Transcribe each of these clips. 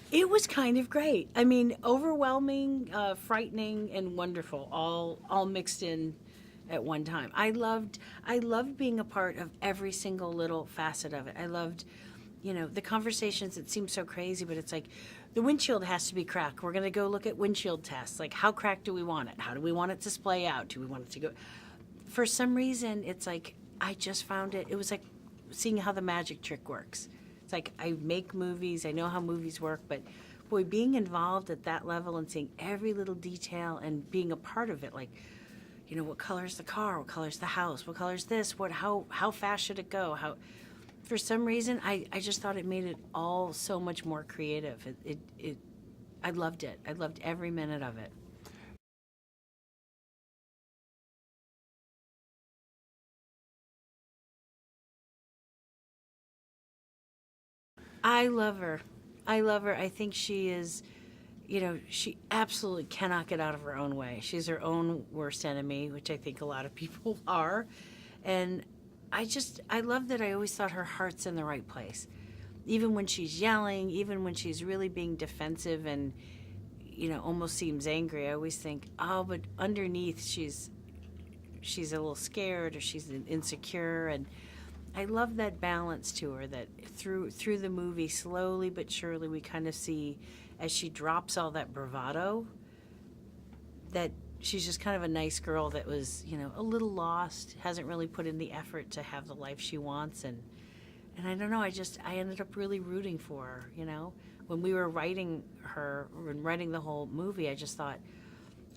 It was kind of great. I mean, overwhelming, frightening, and wonderful, all mixed in at one time. I loved being a part of every single little facet of it. I loved, the conversations that seem so crazy, but it's like the windshield has to be cracked. We're going to go look at windshield tests. Like, how cracked do we want it? How do we want it to splay out? Do we want it to go? For some reason, it's like I just found it. It was like seeing how the magic trick works. It's like I make movies, I know how movies work, but boy, being involved at that level and seeing every little detail and being a part of it, like, what color's the car, what color's the house, what color's this, how fast should it go, how, for some reason, I just thought it made it all so much more creative. I loved it. I loved every minute of it. I love her. I love her. I think she is, she absolutely cannot get out of her own way. She's her own worst enemy, which I think a lot of people are. And I love that I always thought her heart's in the right place. Even when she's yelling, even when she's really being defensive and, almost seems angry, I always think, oh, but underneath she's a little scared or she's insecure. And I love that balance to her that through the movie, slowly but surely, we kind of see as she drops all that bravado that she's just kind of a nice girl that was, a little lost, hasn't really put in the effort to have the life she wants. And I don't know, I ended up really rooting for her. When we were writing her and writing the whole movie, I just thought,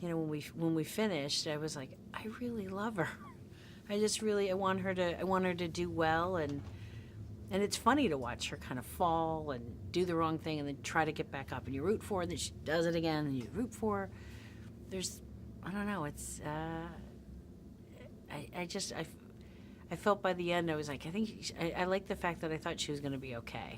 when we finished, I was like, I really love her. I want her to do well, and it's funny to watch her kind of fall and do the wrong thing and then try to get back up, and you root for her, and then she does it again and you root for her. There's I don't know, it's I felt by the end I was like, I think I like the fact that I thought she was going to be okay.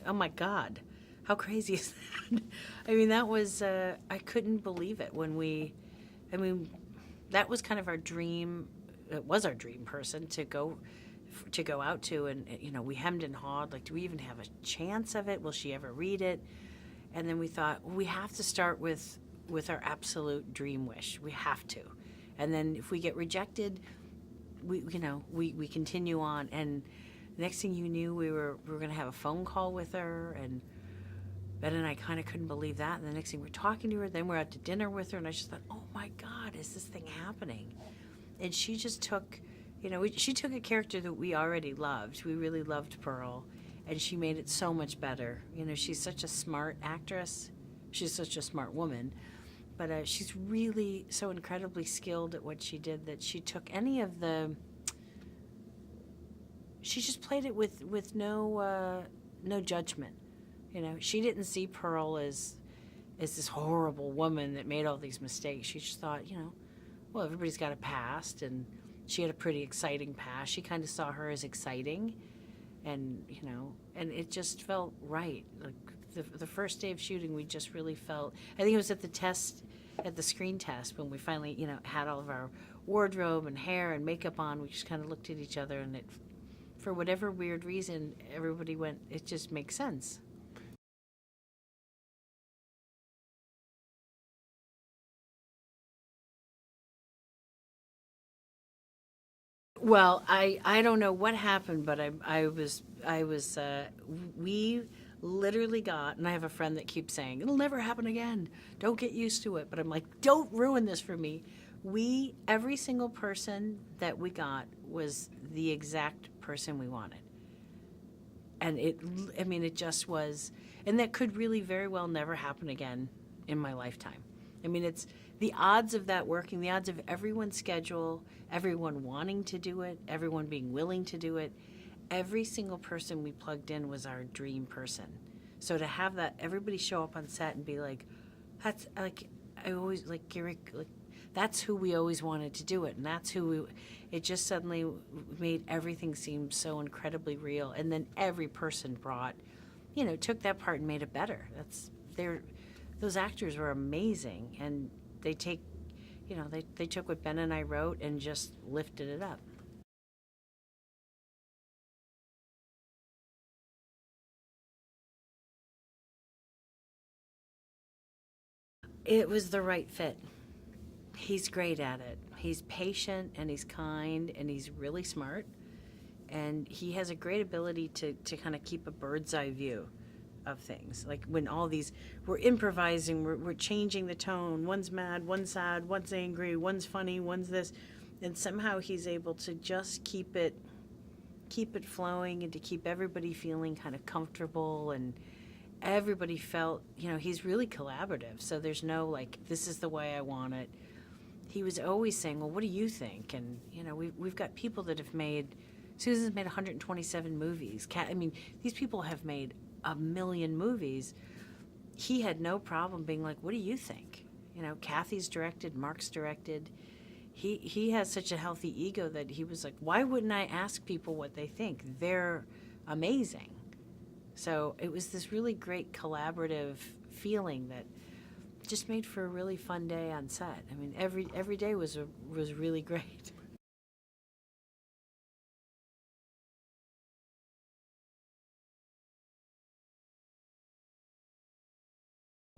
Oh my God, how crazy is that? I mean, that was, I couldn't believe it I mean, that was kind of our dream. It was our dream person to go out to, and we hemmed and hawed, like, do we even have a chance of it? Will she ever read it? And then we thought, well, we have to start with our absolute dream wish. We have to. And then if we get rejected, we continue on. And next thing you knew, we were going to have a phone call with her, and Ben and I kind of couldn't believe that. And the next thing we're talking to her, then we're out to dinner with her, and I just thought, oh my God, is this thing happening? And she just took, she took a character that we already loved. We really loved Pearl, and she made it so much better. She's such a smart actress. She's such a smart woman, but she's really so incredibly skilled at what she did that she took any of the. She just played it with no judgment. She didn't see Pearl as this horrible woman that made all these mistakes. She just thought, well, everybody's got a past, and she had a pretty exciting past. She kind of saw her as exciting, and and it just felt right. Like the first day of shooting, we just really felt. I think it was at the screen test, when we finally had all of our wardrobe and hair and makeup on. We just kind of looked at each other, and for whatever weird reason, everybody went, it just makes sense. Well, I don't know what happened, but we literally got, and I have a friend that keeps saying it'll never happen again. Don't get used to it. But I'm like, don't ruin this for me. Every single person that we got was the exact person we wanted, and I mean, it just was, and that could really very well never happen again in my lifetime. I mean, it's the odds of that working, the odds of everyone's schedule, everyone wanting to do it, everyone being willing to do it. Every single person we plugged in was our dream person. So to have that, everybody show up on set and be like, that's like, I always, like, Gary, like, that's who we always wanted to do it. And that's it just suddenly made everything seem so incredibly real. And then every person took that part and made it better. Those actors were amazing. And they take, they took what Ben and I wrote and just lifted it up. It was the right fit. He's great at it. He's patient and he's kind and he's really smart. And he has a great ability to kind of keep a bird's eye view of things. Like when all these, we're improvising, we're changing the tone. One's mad, one's sad, one's angry, one's funny, one's this. And somehow he's able to just keep it flowing and to keep everybody feeling kind of comfortable, and everybody felt, he's really collaborative. So there's no like, this is the way I want it. He was always saying, well, what do you think? And, we've got people that have made, Susan's made 127 movies. These people have made 1 million movies. He had no problem being like, what do you think? Kathy's directed, Mark's directed. He has such a healthy ego that he was like, why wouldn't I ask people what they think? They're amazing. So it was this really great collaborative feeling that just made for a really fun day on set. Every day was really great.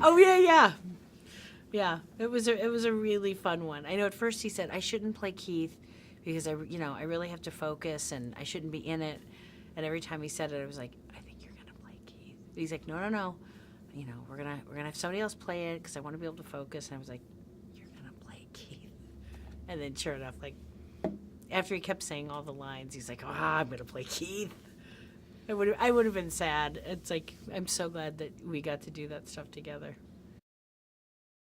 Oh yeah. Yeah, it was a really fun one. I know at first he said I shouldn't play Keith because I really have to focus and I shouldn't be in it. And every time he said it, I was like, I think you're gonna play Keith. But he's like, no. We're gonna have somebody else play it because I want to be able to focus. And I was like, you're gonna play Keith. And then sure enough, like after he kept saying all the lines, he's like, I'm gonna play Keith. I would have been sad. It's like I'm so glad that we got to do that stuff together.